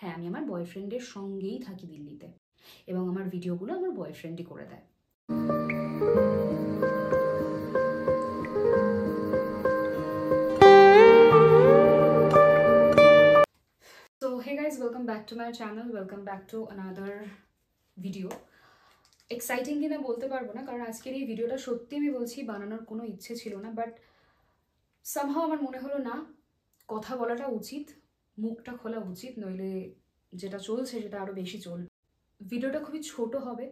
হ্যাঁ, আমি আমার বয়ফ্রেন্ডের সঙ্গেই থাকি দিল্লিতে, এবং আমার ভিডিওগুলো আমার বয়ফ্রেন্ডই করে দেয়। So hey guys, welcome back to my channel, welcome back to another video. Exciting কিনা বলতে পারবো না, কারণ আজকের এই ভিডিওটা সত্যি আমি বলছি বানানোর কোনো ইচ্ছে ছিল না, বাট সামহাও আমার মনে হলো না, কথা বলাটা উচিত, মুখটা খোলা উচিত, নইলে যেটা চলছে সেটা আরও বেশি চলবে। ভিডিওটা খুবই ছোট হবে,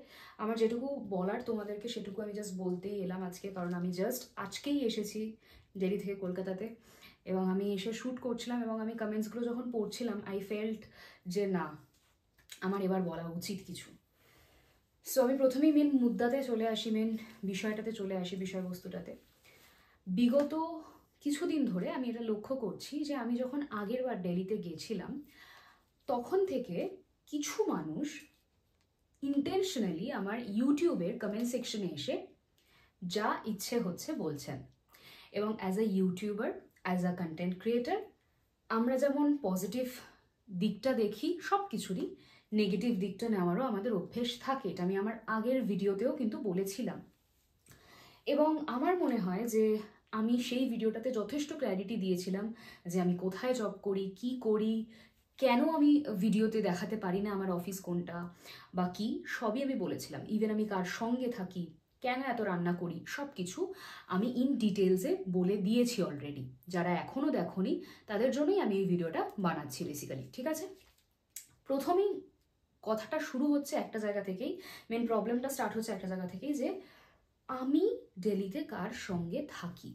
আমার যেটুকু বলার তোমাদেরকে সেটুকু আমি জাস্ট বলতেই এলাম আজকে, কারণ আমি জাস্ট আজকেই এসেছি দিল্লি থেকে কলকাতাতে, এবং আমি এসে শ্যুট করছিলাম, এবং আমি কমেন্টসগুলো যখন পড়ছিলাম আই ফেল্ট যে না, আমার এবার বলা উচিত কিছু। সো আমি প্রথমেই মেন মুদ্দাতে চলে আসি, মেন বিষয়টাতে চলে আসি, বিষয়বস্তুটাতে। বিগত কিছুদিন ধরে আমি এটা লক্ষ্য করছি যে আমি যখন আগের বার দিল্লিতে গেছিলাম তখন থেকে কিছু মানুষ ইন্টেনশনালি আমার ইউটিউবের কমেন্ট সেকশনে এসে যা ইচ্ছে হচ্ছে বলছেন, এবং as a YouTuber, as a content creator, আমরা যেমন পজিটিভ দিকটা দেখি সব কিছুরই, নেগেটিভ দিকটা নেওয়ারও আমাদের অভ্যেস থাকে। এটা আমি আমার আগের ভিডিওতেও কিন্তু বলেছিলাম, এবং আমার মনে হয় যে আমি সেই ভিডিওটাতে যথেষ্ট ক্ল্যারিটি দিয়েছিলাম যে আমি কোথায় জব করি, কি করি, কেন আমি ভিডিওতে দেখাতে পারি না আমার অফিস কোনটা বা কি, সবই আমি বলেছিলাম। ইভেন আমি কার সঙ্গে থাকি, কেন এত রান্না করি, সব কিছু আমি ইন ডিটেলসে বলে দিয়েছি অলরেডি। যারা এখনও দেখোনি তাদের জন্যই আমি এই ভিডিওটা বানাচ্ছি বেসিক্যালি, ঠিক আছে? প্রথমেই কথাটা শুরু হচ্ছে একটা জায়গা থেকেই, মেন প্রবলেমটা স্টার্ট হচ্ছে একটা জায়গা থেকেই, যে আমি দিল্লিতে কার সঙ্গে থাকি।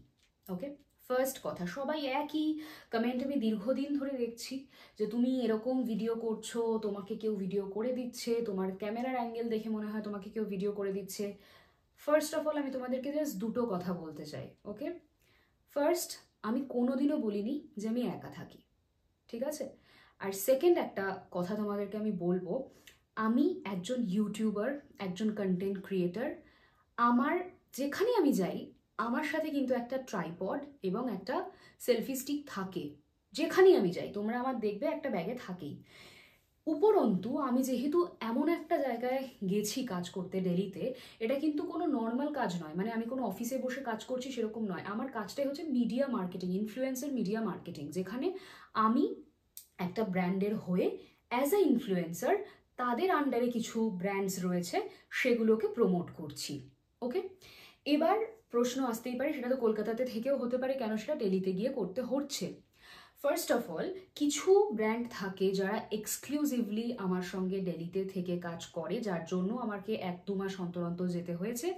ওকে, ফার্স্ট কথা, সবাই একই কমেন্ট আমি দীর্ঘদিন ধরে দেখছি যে তুমি এরকম ভিডিও করছো, তোমাকে কেউ ভিডিও করে দিচ্ছে, তোমার ক্যামেরার অ্যাঙ্গেল দেখে মনে হয় তোমাকে কেউ ভিডিও করে দিচ্ছে। ফার্স্ট অফ অল আমি তোমাদেরকে জাস্ট দুটো কথা বলতে চাই। ওকে, ফার্স্ট, আমি কোনোদিনও বলিনি যে আমি একা থাকি, ঠিক আছে? আর সেকেন্ড একটা কথা তোমাদেরকে আমি বলবো, আমি একজন ইউটিউবার, একজন কন্টেন্ট ক্রিয়েটার, আমার যেখানে আমি যাই আমার সাথে কিন্তু একটা ট্রাইপড এবং একটা সেলফি স্টিক থাকে, যেখানেই আমি যাই তোমরা আমার দেখবে একটা ব্যাগে থাকেই। উপরন্তু আমি যেহেতু এমন একটা জায়গায় গেছি কাজ করতে দিল্লিতে, এটা কিন্তু কোনো নর্মাল কাজ নয়, মানে আমি কোনো অফিসে বসে কাজ করছি সেরকম নয়। আমার কাজটাই হচ্ছে media marketing, influencer media marketing, যেখানে আমি একটা ব্র্যান্ডের হয়ে অ্যাজ আ ইনফ্লুয়েন্সার তাদের আন্ডারে কিছু ব্র্যান্ডস রয়েছে সেগুলোকে প্রমোট করছি। ওকে, এবার প্রশ্ন আসতেই পারে সেটা তো কলকাতাতে থেকেও হতে পারে, কেন সেটা দিল্লিতে গিয়ে করতে হচ্ছে। ফার্স্ট অফ অল, কিছু ব্র্যান্ড থাকে যারা এক্সক্লুসিভলি আমার সঙ্গে দিল্লিতে থেকে কাজ করে, যার জন্য আমাকে 1-2 মাস অন্তর অন্তর যেতে হয়েছে,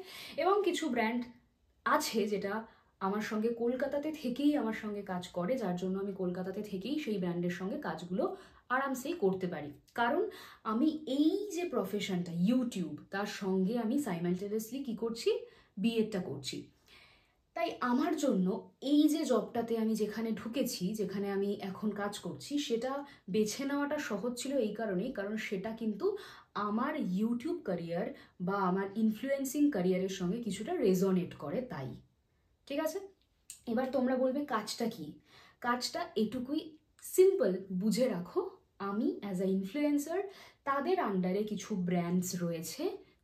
এবং কিছু ব্র্যান্ড আছে যেটা আমার সঙ্গে কলকাতাতে থেকেই আমার সঙ্গে কাজ করে, যার জন্য আমি কলকাতাতে থেকেই সেই ব্র্যান্ডের সঙ্গে কাজগুলো আরামসেই করতে পারি, কারণ আমি এই যে প্রফেশনটা ইউটিউব, তার সঙ্গে আমি সাইমালটেনিয়াসলি কি করছি, বিএডটা করছি। তাই আমার জন্য এই যে জবটাতে আমি যেখানে ঢুকেছি, যেখানে আমি এখন কাজ করছি, সেটা বেছে নেওয়াটা সহজ ছিল এই কারণেই, কারণ সেটা কিন্তু আমার ইউটিউব ক্যারিয়ার বা আমার ইনফ্লুয়েন্সিং ক্যারিয়ারের সঙ্গে কিছুটা রেজোনেট করে, তাই। ঠিক আছে, এবার তোমরা বলবে কাজটা কি? কাজটা এটুকুই সিম্পল, বুঝে রাখো, আমি অ্যাজ আ ইনফ্লুয়েন্সার, তাদের আন্ডারে কিছু ব্র্যান্ডস রয়েছে,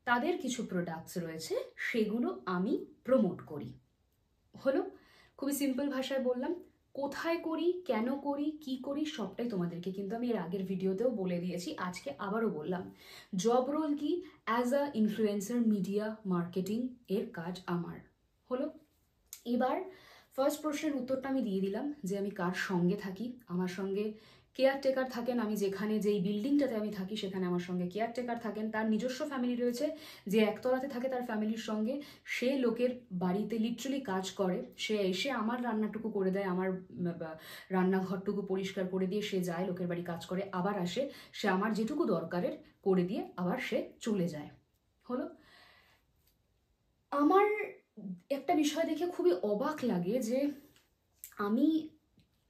তাদের কিছু প্রোডাক্টস রয়েছে, সেগুলো আমি প্রমোট করি। হলো, খুবই সিম্পল ভাষায় বললাম। কোথায় করি, কেন করি, কি করি, সবটাই তোমাদেরকে কিন্তু আমি এর আগের ভিডিওতেও বলে দিয়েছি, আজকে আবারও বললাম। জব রোল কি? As a influencer media marketing এর কাজ আমার। হলো, এবার ফার্স্ট প্রশ্নের উত্তরটা আমি দিয়ে দিলাম যে আমি কার সঙ্গে থাকি। আমার সঙ্গে কেয়ারটেকার থাকেন, আমি যেখানে যেই বিল্ডিংটাতে আমি থাকি সেখানে আমার সঙ্গে কেয়ারটেকার থাকেন, তার নিজস্ব ফ্যামিলি রয়েছে, যে একতলাতে থাকে তার ফ্যামিলির সঙ্গে সে লোকের বাড়িতে লিটারালি কাজ করে, সে এসে আমার রান্নাটুকু করে দেয়, আমার রান্নাঘরটুকু পরিষ্কার করে দিয়ে সে যায় লোকের বাড়ি কাজ করে, আবার আসে, সে আমার যেটুকু দরকারের করে দিয়ে আবার সে চলে যায়। হলো, আমার একটা বিষয় দেখে খুবই অবাক লাগে যে আমি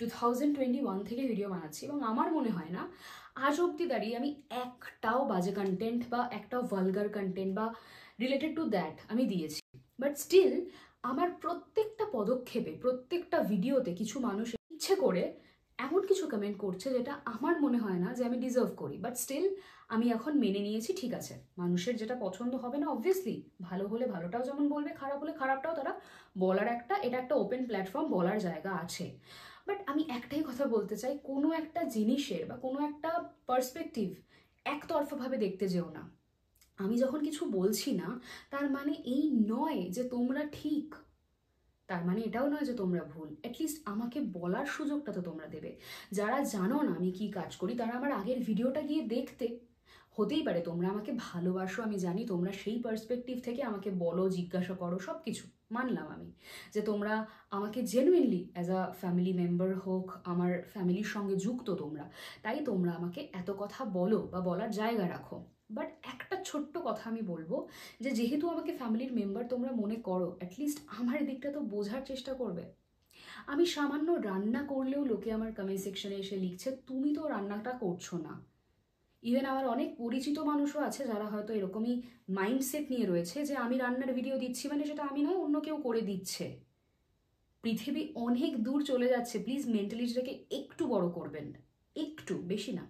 2021 থেকে ভিডিও বানাচ্ছি, এবং আমার মনে হয় না আজ অবধি দাঁড়িয়ে আমি একটাও বাজে কন্টেন্ট বা একটাও ভালগার কন্টেন্ট বা রিলেটেড টু দ্যাট আমি দিয়েছি। বাট স্টিল আমার প্রত্যেকটা পদক্ষেপে, প্রত্যেকটা ভিডিওতে কিছু মানুষ ইচ্ছে করে এমন কিছু কমেন্ট করছে যেটা আমার মনে হয় না যে আমি ডিজার্ভ করি, বাট স্টিল আমি এখন মেনে নিয়েছি, ঠিক আছে, মানুষের যেটা পছন্দ হবে না অবভিয়াসলি, ভালো হলে ভালোটাও যেমন বলবে, খারাপ হলে খারাপটাও তারা বলার এটা একটা ওপেন প্ল্যাটফর্ম, বলার জায়গা আছে। বাট আমি একটাই কথা বলতে চাই, কোনো একটা জিনিসের বা কোনো একটা পার্সপেক্টিভ একতরফাভাবে দেখতে যেও না। আমি যখন কিছু বলছি না তার মানে এই নয় যে তোমরা ঠিক, তার মানে এটাও নয় যে তোমরা ভুল। অ্যাটলিস্ট আমাকে বলার সুযোগটা তো তোমরা দেবে। যারা জানো না আমি কি কাজ করি তারা আমার আগের ভিডিওটা গিয়ে দেখতে, হতেই পারে তোমরা আমাকে ভালোবাসো, আমি জানি তোমরা সেই পার্সপেক্টিভ থেকে আমাকে বলো, জিজ্ঞাসা করো, সব কিছু মানলাম আমি, যে তোমরা আমাকে genuinely as a family member হোক, আমার ফ্যামিলির সঙ্গে যুক্ত তোমরা, তাই তোমরা আমাকে এত কথা বলো বা বলার জায়গা রাখো। বাট একটা ছোট্ট কথা আমি বলবো, যে যেহেতু আমাকে ফ্যামিলির মেম্বার তোমরা মনে করো, অ্যাটলিস্ট আমার দিকটা তো বোঝার চেষ্টা করবে। আমি সামান্য রান্না করলেও লোকে আমার কমেন্ট সেকশনে এসে লিখছে তুমি তো রান্নাটা করছো না। ইভেন আমার অনেক পরিচিত মানুষও আছে যারা হয়তো এরকমই মাইন্ডসেট নিয়ে রয়েছে যে আমি রান্নার ভিডিও দিচ্ছি মানে সেটা আমি নয়, অন্য কেউ করে দিচ্ছে। পৃথিবী অনেক দূর চলে যাচ্ছে, প্লিজ মেন্টালিটিটাকে একটু বড় করবেন, একটু, বেশি না।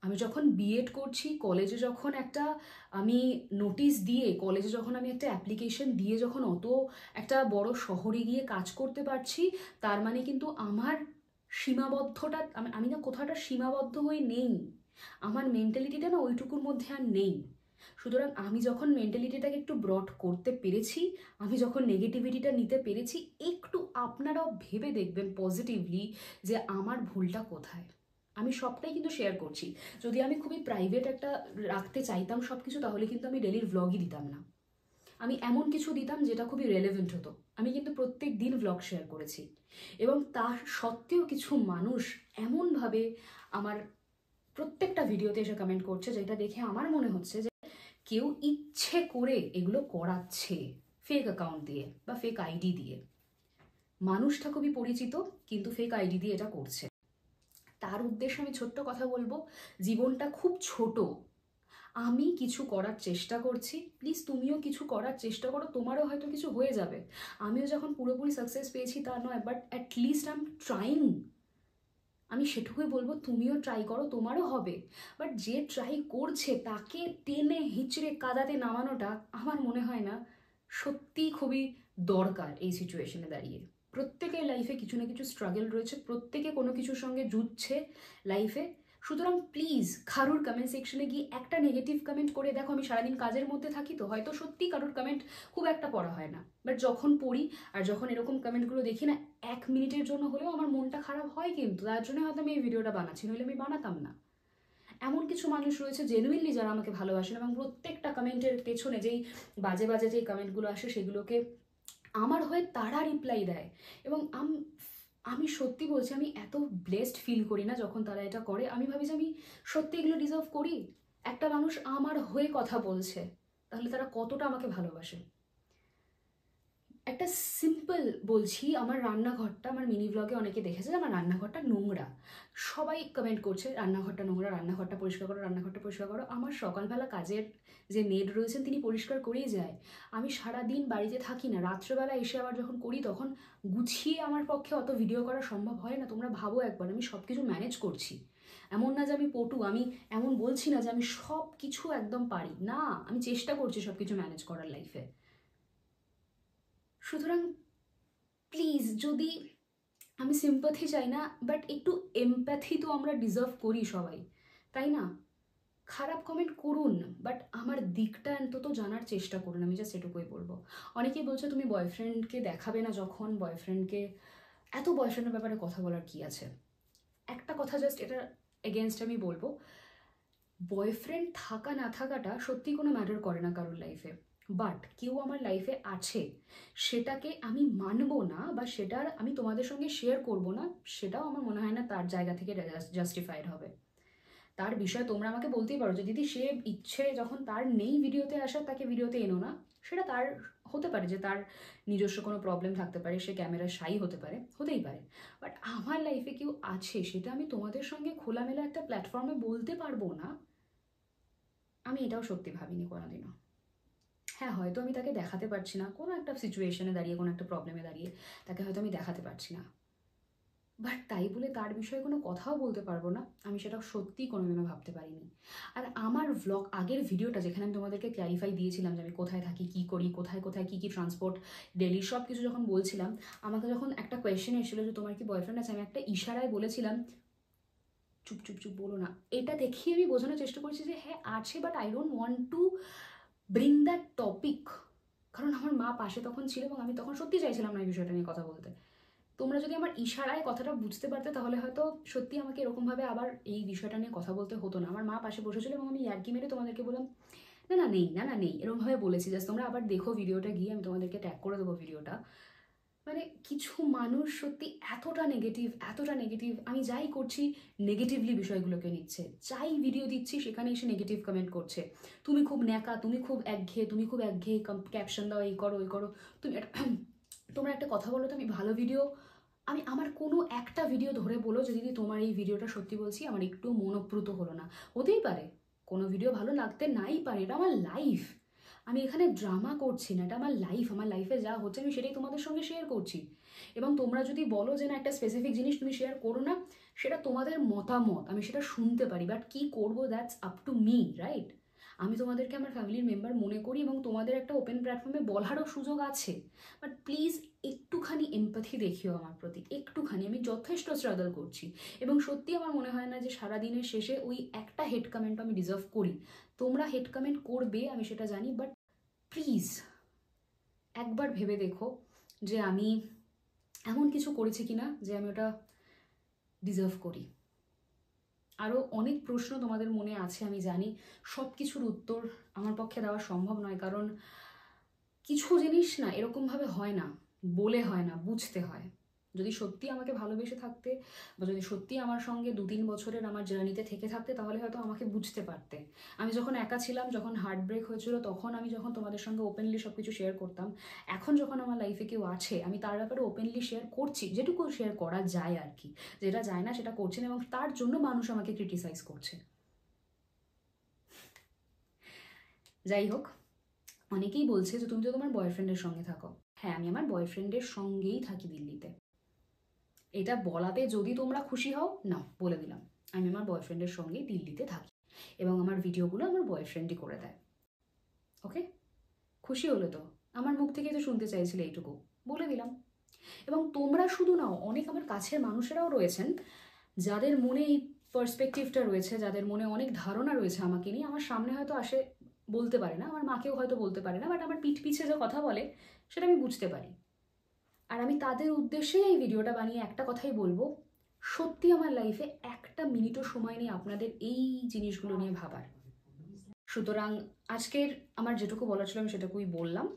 আমি যখন বিএড করছি, কলেজে যখন আমি নোটিশ দিয়ে, কলেজে যখন আমি একটা অ্যাপ্লিকেশন দিয়ে যখন অত একটা বড় শহরে গিয়ে কাজ করতে পারছি, তার মানে কিন্তু আমার সীমাবদ্ধতা, আমি না কোথাটা সীমাবদ্ধ হয়ে নেই, আমার মেন্টালিটিটা না ওইটুকুর মধ্যে আর নেই। সুতরাং আমি যখন মেন্টালিটিটাকে একটু ব্রড করতে পেরেছি, আমি যখন নেগেটিভিটিটা নিতে পেরেছি, একটু আপনারাও ভেবে দেখবেন পজিটিভলি যে আমার ভুলটা কোথায়। আমি সবটাই কিন্তু শেয়ার করছি। যদি আমি খুবই প্রাইভেট একটা রাখতে চাইতাম সব কিছু, তাহলে কিন্তু আমি ডেলির ভ্লগই দিতাম না। আমি এমন কিছু দিতাম যেটা খুবই রেলেভেন্ট হতো। আমি কিন্তু প্রত্যেক দিন ভ্লগ শেয়ার করেছি, এবং তার সত্ত্বেও কিছু মানুষ এমনভাবে আমার প্রত্যেকটা ভিডিওতে এসে কমেন্ট করছে যেটা দেখে আমার মনে হচ্ছে যে কেউ ইচ্ছে করে এগুলো করাচ্ছে ফেক অ্যাকাউন্ট দিয়ে বা ফেক আইডি দিয়ে। মানুষটা খুবই পরিচিত কিন্তু ফেক আইডি দিয়ে এটা করছে। তার উদ্দেশ্যে আমি ছোট্ট কথা বলবো, জীবনটা খুব ছোট, আমি কিছু করার চেষ্টা করছি, প্লিজ তুমিও কিছু করার চেষ্টা করো, তোমারও হয়তো কিছু হয়ে যাবে। আমিও যখন পুরোপুরি সাকসেস পেয়েছি তা নয়, but at least I am trying. আমি সেটুকুই বলবো, তুমিও ট্রাই করো, তোমারও হবে। বাট যে ট্রাই করছে তাকে টেনে হিচড়ে কাদাতে নামানোটা আমার মনে হয় না সত্যিই খুবই দরকার এই সিচুয়েশনে দাঁড়িয়ে। প্রত্যেকের লাইফে কিছু না কিছু স্ট্রাগল রয়েছে, প্রত্যেকে কোনো কিছুর সঙ্গে যুঝছে লাইফে। সুতরাং প্লিজ কারোর কমেন্ট সেকশনে গিয়ে একটা নেগেটিভ কমেন্ট করে দেখো, আমি সারাদিন কাজের মধ্যে থাকি তো হয়তো সত্যি কারোর কমেন্ট খুব একটা পড়া হয় না, বাট যখন পড়ি আর যখন এরকম কমেন্টগুলো দেখি না, 1 মিনিটের জন্য হলেও আমার মনটা খারাপ হয়, কিন্তু তার জন্য হয়তো আমি এই ভিডিওটা বানাচ্ছি, নইলে আমি বানাতাম না। এমন কিছু মানুষ রয়েছে জেনুইনলি যারা আমাকে ভালোবাসেন, এবং প্রত্যেকটা কমেন্টের পেছনে যেই বাজে বাজে যেই কমেন্টগুলো আসে সেগুলোকে আমার হয়ে তারা রিপ্লাই দেয়। এবং আমি সত্যি বলছি, আমি এত ব্লেসড ফিল করি না যখন তারা এটা করে। আমি ভাবি যে আমি সত্যি এগুলো ডিজার্ভ করি। একটা মানুষ আমার হয়ে কথা বলছে, তাহলে তারা কতটা আমাকে ভালোবাসে। একটা সিম্পল বলছি, আমার রান্নাঘরটা, আমার মিনি ব্লগে অনেকে দেখেছে যে আমার রান্নাঘরটা নোংরা, সবাই কমেন্ট করছে রান্নাঘরটা নোংরা, রান্নাঘরটা পরিষ্কার করো, রান্নাঘরটা পরিষ্কার করো। আমার সকালবেলা কাজের যে মেড রয়েছেন তিনি পরিষ্কার করেই যায়। আমি সারাদিন বাড়িতে থাকি না, রাত্রেবেলা এসে আবার যখন করি তখন গুছিয়ে আমার পক্ষে অত ভিডিও করা সম্ভব হয় না। তোমরা ভাবো একবার, আমি সব কিছু ম্যানেজ করছি, এমন না যে আমি পটু, আমি এমন বলছি না যে আমি সব কিছু একদম পারি না, আমি চেষ্টা করছি সব কিছু ম্যানেজ করার লাইফে। সুতরাং প্লিজ, যদি আমি সিম্প্যাথি চাই না, বাট একটু এমপ্যাথি তো আমরা ডিজার্ভ করি সবাই, তাই না? খারাপ কমেন্ট করুন, বাট আমার দিকটা অন্তত জানার চেষ্টা করুন, আমি জাস্ট এটুকুই বলবো। অনেকেই বলছে তুমি বয়ফ্রেন্ডকে দেখাবে না, যখন বয়ফ্রেন্ডকে, এত বয়ফ্রেন্ডের ব্যাপারে কথা বলার কি আছে? একটা কথা জাস্ট এটা এগেনস্ট আমি বলবো, বয়ফ্রেন্ড থাকা না থাকাটা সত্যি কোনো ম্যাটার করে না কারোর লাইফে, বাট কেউ আমার লাইফে আছে সেটাকে আমি মানবো না বা সেটার আমি তোমাদের সঙ্গে শেয়ার করব না, সেটাও আমার মনে হয় না তার জায়গা থেকে জাস্টিফাইড হবে। তার বিষয়ে তোমরা আমাকে বলতেই পারো যে দিদি সে ইচ্ছে যখন তার নেই ভিডিওতে আসার, তাকে ভিডিওতে এনো না, সেটা তার হতে পারে যে তার নিজস্ব কোনো প্রবলেম থাকতে পারে, সে ক্যামেরা শাই হতে পারে, হতেই পারে। বাট আমার লাইফে কেউ আছে সেটা আমি তোমাদের সঙ্গে খোলামেলা একটা প্ল্যাটফর্মে বলতে পারবো না, আমি এটাও সত্যি ভাবিনি কোনোদিনও। হ্যাঁ, হয়তো আমি তাকে দেখাতে পারছি না, কোনো একটা সিচুয়েশনে দাঁড়িয়ে, কোনো একটা প্রবলেমে দাঁড়িয়ে তাকে হয়তো আমি দেখাতে পারছি না, বাট তাই বলে তার বিষয়ে কোনো কথাও বলতে পারবো না, আমি সেটা সত্যিই কোনোদিনও ভাবতে পারিনি। আর আমার ভ্লগ আগের ভিডিওটা যেখানে আমি তোমাদেরকে ক্ল্যারিফাই দিয়েছিলাম যে আমি কোথায় থাকি, কী করি, কোথায় কোথায় কী কী ট্রান্সপোর্ট, ডেলি সব কিছু যখন বলছিলাম, আমাকে যখন একটা কোয়েশ্চেন এসেছিলো যে তোমার কি বয়ফ্রেন্ড আছে, আমি একটা ইশারায় বলেছিলাম চুপ চুপ চুপ বলো না। এটা দেখিয়ে আমি বোঝানোর চেষ্টা করছি যে হ্যাঁ আছে, but I don't want to bring that topic. কারণ আমার মা পাশে তখন ছিল এবং আমি তখন সত্যি চাইছিলাম না এই বিষয়টা নিয়ে কথা বলতে। তোমরা যদি আমার ইশারায় কথাটা বুঝতে পারতে তাহলে হয়তো সত্যি আমাকে এরকমভাবে আবার এই বিষয়টা নিয়ে কথা বলতে হতো না। আমার মা পাশে বসেছিল এবং আমি ইয়ার্কি মেরে তোমাদেরকে বললাম না না নেই, না না নেই, এরকমভাবে বলেছি। জাস্ট তোমরা আবার দেখো ভিডিওটা গিয়ে, আমি তোমাদেরকে ট্যাগ করে দেবো ভিডিওটা। মানে কিছু মানুষ সত্যি এতটা নেগেটিভ, আমি যাই করছি নেগেটিভলি বিষয়গুলোকে নিচ্ছে, যাই ভিডিও দিচ্ছি সেখানে এসে নেগেটিভ কমেন্ট করছে, তুমি খুব ন্যাকা, তুমি খুব একঘেয়ে ক্যাপশন দাও, এই করো ওই করো। তুমি তোমরা একটা কথা বলো তো, আমি ভালো ভিডিও, আমি আমার কোনো একটা ভিডিও ধরে বলো যে দিদি তোমার এই ভিডিওটা সত্যি বলছি আমার একটু মনোপ্রুত হলো না। হতেই পারে, কোনো ভিডিও ভালো লাগতে নাই পারে, এটা আমার লাইফ, আমি এখানে ড্রামা করছি না, এটা আমার লাইফ, আমার লাইফে যা হচ্ছে আমি সেটাই তোমাদের সঙ্গে শেয়ার করছি। এবং তোমরা যদি বলো যে না একটা স্পেসিফিক জিনিস তুমি শেয়ার করো না, সেটা তোমাদের মতামত, আমি সেটা শুনতে পারি, বাট কী করবো that's up to me, right? আমি তোমাদেরকে আমার ফ্যামিলির মেম্বার মনে করি এবং তোমাদের একটা ওপেন প্ল্যাটফর্মে বলারও সুযোগ আছে, বাট প্লিজ একটুখানি এমপ্যাথি দেখিও আমার প্রতি, একটুখানি। আমি যথেষ্ট স্ট্রাগল করছি এবং সত্যি আমার মনে হয় না যে সারাদিনের শেষে ওই একটা হেড কমেন্ট আমি ডিজার্ভ করি। তোমরা হেড কমেন্ট করবে আমি সেটা জানি, বাট প্লিজ একবার ভেবে দেখো যে আমি এমন কিছু করেছি কিনা যে আমি ওটা ডিজার্ভ করি। আরও অনেক প্রশ্ন তোমাদের মনে আছে আমি জানি, সব কিছুর উত্তর আমার পক্ষে দেওয়া সম্ভব নয়, কারণ কিছু জিনিস না এরকমভাবে হয় না, বলে হয় না, বুঝতে হয়। যদি সত্যি আমাকে ভালোবেসে থাকতে বা যদি সত্যি আমার সঙ্গে 2-3 বছরের আমার জার্নিতে থেকে থাকতে তাহলে হয়তো আমাকে বুঝতে পারতে। আমি যখন একা ছিলাম, যখন হার্ট ব্রেক হয়েছিল, তখন আমি যখন তোমাদের সঙ্গে ওপেনলি সব কিছু শেয়ার করতাম, এখন যখন আমার লাইফে কেউ আছে আমি তার ব্যাপারে ওপেনলি শেয়ার করছি, যেটুকু শেয়ার করা যায় আর কি, যেটা যায় না সেটা করছেন এবং তার জন্য মানুষ আমাকে ক্রিটিসাইজ করছে। যাই হোক, অনেকেই বলছে যে তুমি তো তোমার বয়ফ্রেন্ডের সঙ্গে থাকো। হ্যাঁ, আমি আমার বয়ফ্রেন্ডের সঙ্গেই থাকি দিল্লিতে। এটা বলাতে যদি তোমরা খুশি হও, না বলে দিলাম, আমি আমার বয়ফ্রেন্ডের সঙ্গেই দিল্লিতে থাকি এবং আমার ভিডিওগুলো আমার বয়ফ্রেন্ডই করে দেয়। ওকে, খুশি হলো তো? আমার মুখ থেকে তো শুনতে চাইছিলে এইটুকু, বলে দিলাম। এবং তোমরা শুধু নাও, অনেক আমার কাছের মানুষেরাও রয়েছেন যাদের মনে এই পার্সপেক্টিভটা রয়েছে, যাদের মনে অনেক ধারণা রয়েছে আমাকে নিয়ে, আমার সামনে হয়তো আসে বলতে পারে না, আমার মাকেও হয়তো বলতে পারে না, বাট আমার পিঠ পিছে যে কথা বলে সেটা আমি বুঝতে পারি। আর আমি তাদের উদ্দেশ্যে এই ভিডিওটা বানিয়ে একটা কথাই বলবো, সত্যি আমার লাইফে একটা মিনিটও সময় নেই আপনাদের এই জিনিসগুলো নিয়ে ভাবার। সুতরাং আজকের আমার যেটুকু বলার ছিল আমি সেটুকুই বললাম।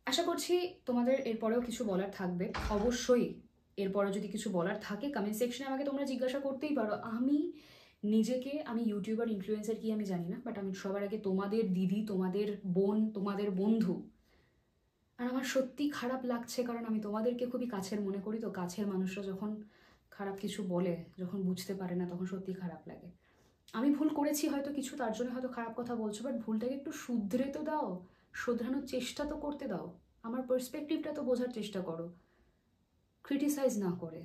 আশা করছি তোমাদের এরপরেও কিছু বলার থাকবে, অবশ্যই এরপরে যদি কিছু বলার থাকে কমেন্ট সেকশনে আমাকে তোমরা জিজ্ঞাসা করতেই পারো। আমি ইউটিউবার ইনফ্লুয়েন্সার কি আমি জানি না, বাট আমি সবার আগে তোমাদের দিদি, তোমাদের বোন, তোমাদের বন্ধু। আর আমার সত্যি খারাপ লাগছে, কারণ আমি তোমাদেরকে খুবই কাছের মনে করি, তো কাছের মানুষরা যখন খারাপ কিছু বলে, যখন বুঝতে পারে না, তখন সত্যি খারাপ লাগে। আমি ভুল করেছি হয়তো কিছু, তার জন্য হয়তো খারাপ কথা বলছো, বাট ভুলটাকে একটু শুধরে তো দাও, শোধরানোর চেষ্টা তো করতে দাও, আমার পার্সপেক্টিভটা তো বোঝার চেষ্টা করো, ক্রিটিসাইজ না করে।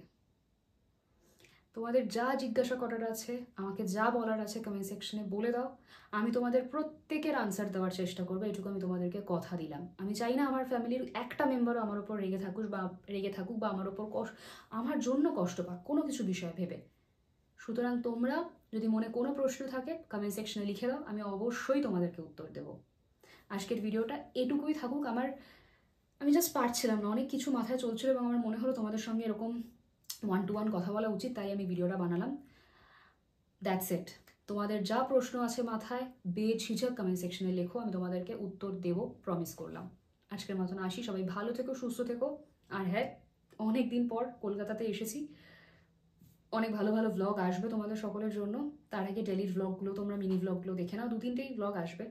তোমাদের যা জিজ্ঞাসা করার আছে, আমাকে যা বলার আছে কমেন্ট সেকশনে বলে দাও, আমি তোমাদের প্রত্যেকের আনসার দেওয়ার চেষ্টা করবো, এটুকু আমি তোমাদেরকে কথা দিলাম। আমি চাই না আমার ফ্যামিলির একটা মেম্বারও আমার ওপর রেগে থাকুক বা আমার ওপর আমার জন্য কষ্ট পাক কোনো কিছু বিষয় ভেবে। সুতরাং তোমরা যদি মনে কোনো প্রশ্ন থাকে কমেন্ট সেকশনে লিখে দাও, আমি অবশ্যই তোমাদেরকে উত্তর দেব। আজকের ভিডিওটা এটুকুই থাকুক। আমি জাস্ট পারছিলাম না, অনেক কিছু মাথায় চলছিল এবং আমার মনে হলো তোমাদের সঙ্গে এরকম 1-to-1 কথা বলা উচিত, তাই আমি ভিডিওটা বানালাম। That's it. তোমাদের যা প্রশ্ন আছে মাথায় বেঝিঝক কমেন্ট সেকশনে লেখো, আমি তোমাদেরকে উত্তর দেব, প্রমিস করলাম। আজকের মতন আসি, সবাই ভালো থেকো, সুস্থ থেকো। আর হ্যাঁ, অনেক দিন পর কলকাতাতে এসেছি, অনেক ভালো ভালো ভ্লগ আসবে তোমাদের সকলের জন্য। তার আগে ডেলির ভ্লগগুলো, তোমরা মিনি ভ্লগগুলো দেখে নাও, 2-3টেই ভ্লগ আসবে,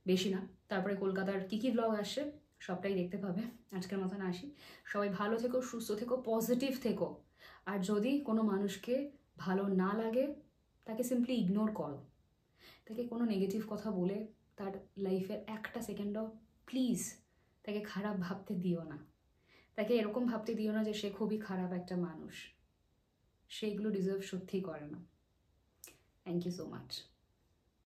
বেশি না। তারপরে কলকাতার কী কী ভ্লগ আসছে সবটাই দেখতে পাবে। আজকের মতন আসি, সবাই ভালো থেকো, সুস্থ থেকো, পজিটিভ থেকো। আর যদি কোনো মানুষকে ভালো না লাগে তাকে সিম্পলি ইগনোর করো, তাকে কোনো নেগেটিভ কথা বলে তার লাইফের একটা সেকেন্ডও প্লিজ তাকে খারাপ ভাবতে দিও না, তাকে এরকম ভাবতে দিও না যে সে খুবই খারাপ একটা মানুষ। সেইগুলো ডিজার্ভ সত্যিই করে না। Thank you so much.